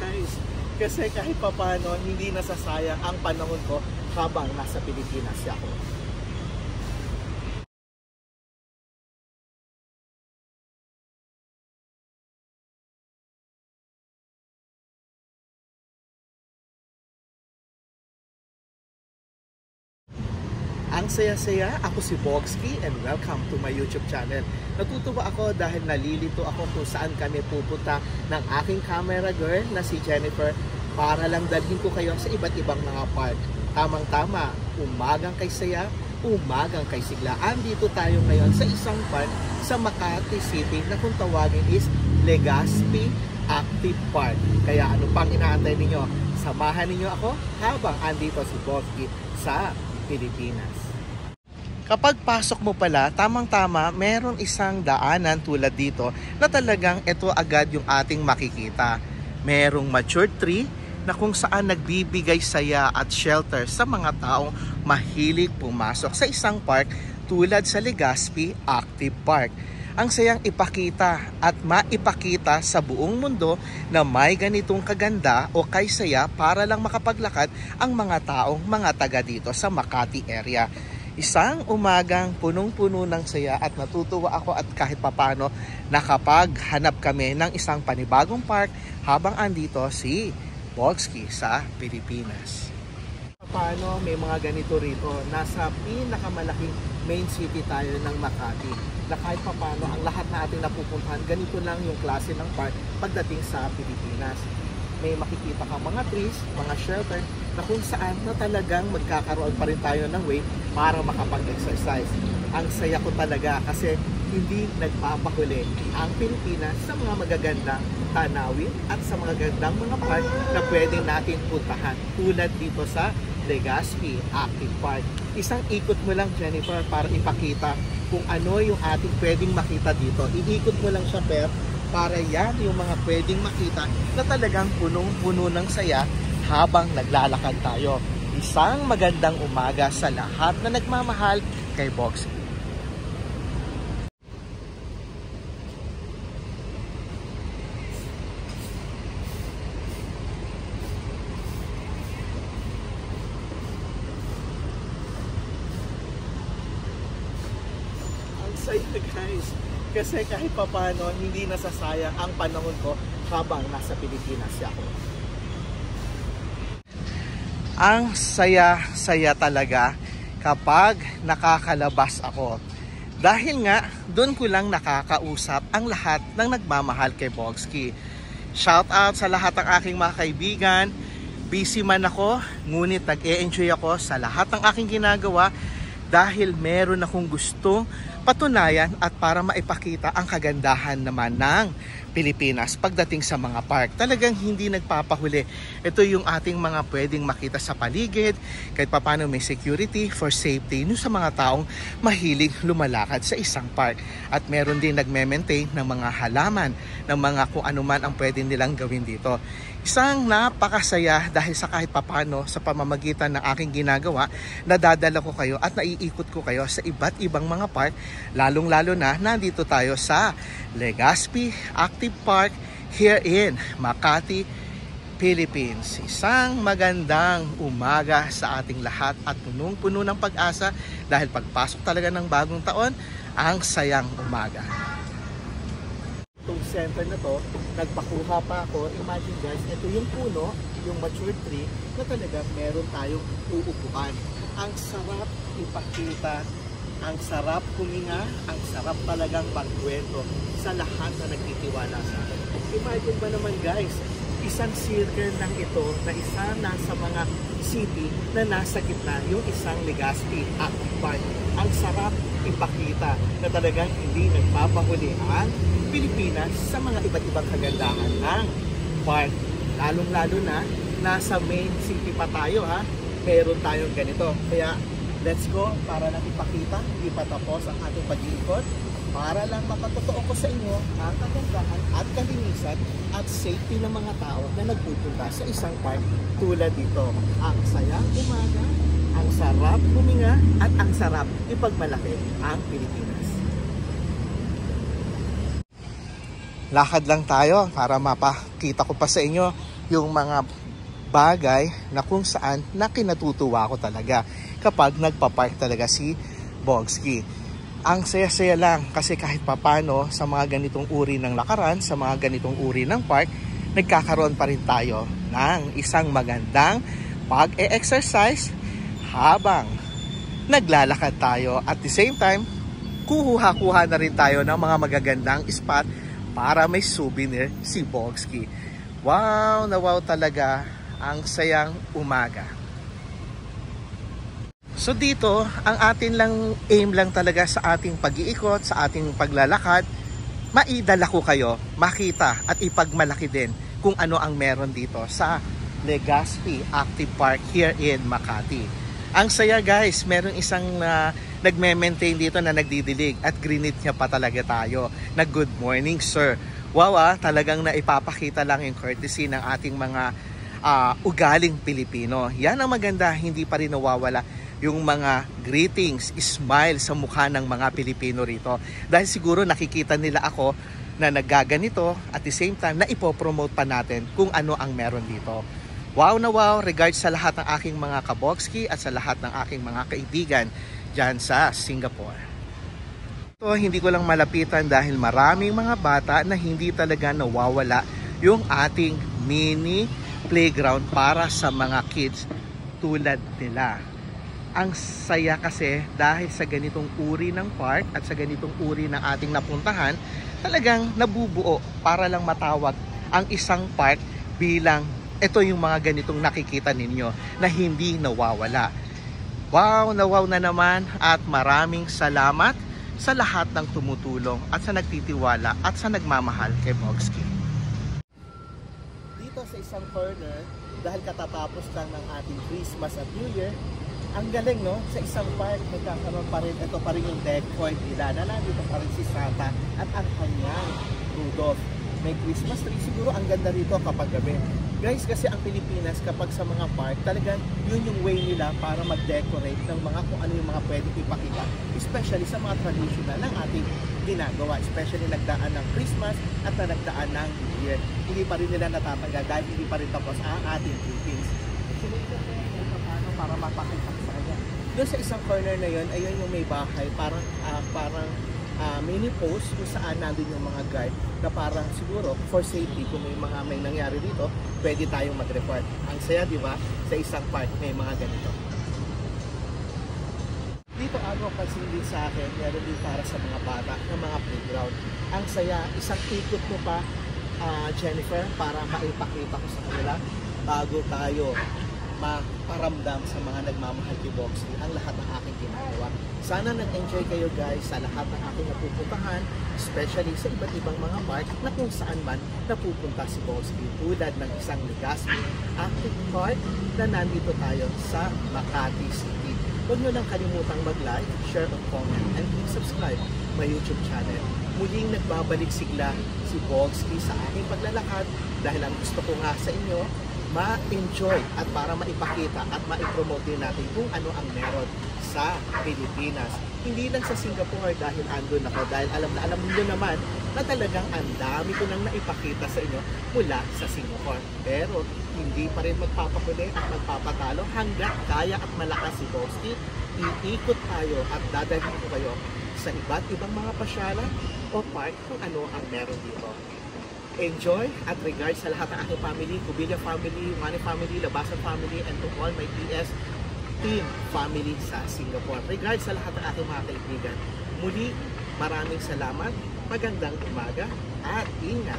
guys. Kasi kahit papano, hindi nasasayang ang panahon ko habang nasa Pilipinas ako. Ang saya-saya, ako si Bogsky and welcome to my YouTube channel. Natutuwa ako dahil nalilito ako kung saan kami pupunta ng aking camera girl na si Jennifer para lang dalhin ko kayo sa iba't ibang mga park. Tamang-tama, umagang kay saya, umagang kay sigla. Andito tayo ngayon sa isang park sa Makati City na kung tawagin is Legazpi Active Park. Kaya ano pang inaantay ninyo? Samahan ninyo ako habang andito si Bogsky sa Pilipinas. Kapag pasok mo pala, tamang-tama, meron isang daanan tulad dito na talagang ito agad yung ating makikita. Merong mature tree na kung saan nagbibigay saya at shelter sa mga taong mahilig pumasok sa isang park tulad sa Legazpi Active Park. Ang sayang ipakita at maipakita sa buong mundo na may ganitong kaganda o kaysaya para lang makapaglakad ang mga taong mga taga dito sa Makati area. Isang umagang punong-puno ng saya at natutuwa ako at kahit papano nakapaghanap kami ng isang panibagong park habang andito si Bogsky sa Pilipinas. Paano may mga ganito rito? Nasa pinakamalaking main city tayo ng Makati. Na kahit papano ang lahat na ating napupuntahan, ganito lang yung klase ng park pagdating sa Pilipinas. May makikita ka mga trees, mga shelter na kung saan na talagang magkakaroon pa rin tayo ng way para makapag-exercise. Ang saya ko talaga kasi hindi nagpapahuli ang Pilipinas sa mga magagandang tanawin at sa mga magagandang mga park na pwede natin puntahan tulad dito sa Legazpi Active Park. Isang ikot mo lang, Jennifer, para ipakita kung ano yung ating pwedeng makita dito. Iikot mo lang siya, para yan yung mga pwedeng makita na talagang punong-puno ng saya habang naglalakad tayo. Isang magandang umaga sa lahat na nagmamahal kay Bogsky. Ang saya guys. Kasi kahit papano, hindi nasasayang ang panahon ko habang nasa Pilipinas ako. Ang saya-saya talaga kapag nakakalabas ako. Dahil nga, doon ko lang nakakausap ang lahat ng nagmamahal kay Bogsky. Shout out sa lahat ng aking mga kaibigan. Busy man ako, ngunit nag-e-enjoy ako sa lahat ng aking ginagawa dahil meron akong gustong patunayan at para maipakita ang kagandahan naman ng Pilipinas pagdating sa mga park. Talagang hindi nagpapahuli. Ito yung ating mga pwedeng makita sa paligid, kahit papano may security for safety sa mga taong mahilig lumalakad sa isang park. At meron din nagme-maintain ng mga halaman, ng mga kung ano man ang pwede nilang gawin dito. Isang napakasaya dahil sa kahit papano sa pamamagitan ng aking ginagawa, nadadala ko kayo at naiikot ko kayo sa iba't ibang mga park, lalong-lalo na nandito tayo sa Legazpi Active Park here in Makati, Philippines. Isang magandang umaga sa ating lahat at punong-puno ng pag-asa dahil pagpasok talaga ng bagong taon, ang sayang umaga. Itong center na to, nagpakuha pa ako. Imagine guys, ito yung puno, yung mature tree na talaga meron tayong uupuan. Ang sarap ipakita, ang sarap huminga, ang sarap talagang magkwento sa lahat na nagtitiwala sa akin. Imagine ba naman guys, isang circle lang ito na isa nasa mga city na nasa gitna, yung isang Legazpi Active Park. Ang sarap ipakita na talagang hindi nagpapahuli ang Pilipinas sa mga iba't ibang kagandahan ng park. Lalong-lalo na nasa main city pa tayo ha, meron tayong ganito. Kaya let's go para natin ipakita, hindi pa tapos ang ating pag-iikot para lang mapatotoo ko sa inyo ang kagandahan at kalinisan at safety ng mga tao na nagpupunta sa isang park tulad dito. Ang sayang umaga, ang sarap huminga at ang sarap ipagmalaki ang Pilipinas. Lakad lang tayo para mapakita ko pa sa inyo yung mga bagay na kung saan na kinatutuwa ko talaga kapag nagpa-park talaga si Bogsky. Ang saya-saya lang kasi kahit papano sa mga ganitong uri ng lakaran, sa mga ganitong uri ng park, nagkakaroon pa rin tayo ng isang magandang pag-e-exercise habang naglalakad tayo. At the same time, kuha-kuha na rin tayo ng mga magagandang spot para may souvenir si Bogsky. Wow na wow talaga, ang sayang umaga. So dito, ang atin lang aim lang talaga sa ating pag-iikot, sa ating paglalakad, maidala ko kayo, makita at ipagmalaki din kung ano ang meron dito sa Legazpi Active Park here in Makati. Ang saya guys, meron isang nagme-maintain dito na nagdidilig at grinit niya pa talaga tayo na good morning sir. Wow, talagang naipapakita lang yung courtesy ng ating mga ugaling Pilipino. Yan ang maganda, hindi pa rin nawawala yung mga greetings, smile sa mukha ng mga Pilipino rito. Dahil siguro nakikita nila ako na naggaganito at the same time na ipopromote pa natin kung ano ang meron dito. Wow na wow, regards sa lahat ng aking mga kabogsky at sa lahat ng aking mga kaibigan dyan sa Singapore. Ito, hindi ko lang malapitan dahil maraming mga bata na hindi talaga nawawala yung ating mini playground para sa mga kids tulad nila. Ang saya kasi dahil sa ganitong uri ng park at sa ganitong uri ng ating napuntahan, talagang nabubuo para lang matawag ang isang park bilang ito yung mga ganitong nakikita ninyo na hindi nawawala. Wow na naman at maraming salamat sa lahat ng tumutulong at sa nagtitiwala at sa nagmamahal kay Bogsky. Dito sa isang corner, dahil katatapos lang ng ating Christmas at New Year, ang galing no, sa isang park nagkakaroon pa rin, ito pa rin yung deck point nila na nandito pa rin si Santa at ang kanyang Rudolph. May Christmas tree, siguro ang ganda rito kapag gabi. Guys, kasi ang Pilipinas kapag sa mga park, talagang yun yung way nila para mag-decorate ng mga kung ano yung mga pwedeng ipakita, especially sa mga traditional ng ating ginagawa, especially nagdaan ng Christmas at na nagdaan ng New Year. Hindi pa rin nila natatanggal dahil hindi pa rin tapos ang ating greetings. Para mapakita sa kanya. Doon sa isang corner na yun, ayun yung may bahay, parang mini post kung saan nandun yung mga guard na parang siguro for safety kung may nangyari dito, pwede tayong mag-report. Ang saya, di ba? Sa isang park may mga ganito. Dito ano kasi din sa akin, meron din para sa mga bata ng mga playground. Ang saya, isang ikot mo pa, Jennifer, para maipakita ko sa kanila bago tayo maparamdam sa mga nagmamahal kay Bogsky ang lahat ng aking ginagawa. Sana nag-enjoy kayo guys sa lahat ng aking napupuntahan, especially sa iba't ibang mga park na kung saan man napupunta si Bogsky, tulad ng isang Legazpi Active Park na nandito tayo sa Makati City. Huwag nyo lang kalimutang mag-like, share, and comment, and please subscribe my YouTube channel. Muling nagbabalik sigla si Bogsky sa aking paglalakad dahil ang gusto ko nga sa inyo, ma-enjoy at para maipakita at ma-promote din natin kung ano ang meron sa Pilipinas. Hindi lang sa Singapore dahil andun ako, dahil alam niyo naman na talagang ang dami ko nang naipakita sa inyo mula sa Singapore. Pero hindi pa rin magpapakuli at magpapatalo hanggat kaya at malakas si Bogsky. Iikot tayo at dadalhin ko kayo sa iba't ibang mga pasyalan o park kung ano ang meron dito. Enjoy at regards sa lahat ng aking family, Cubilla family, Mani family, Labasan family, and to all my PS team family sa Singapore. Regards sa lahat ng aking mga kaibigan. Muli, maraming salamat, magandang umaga, at ingat!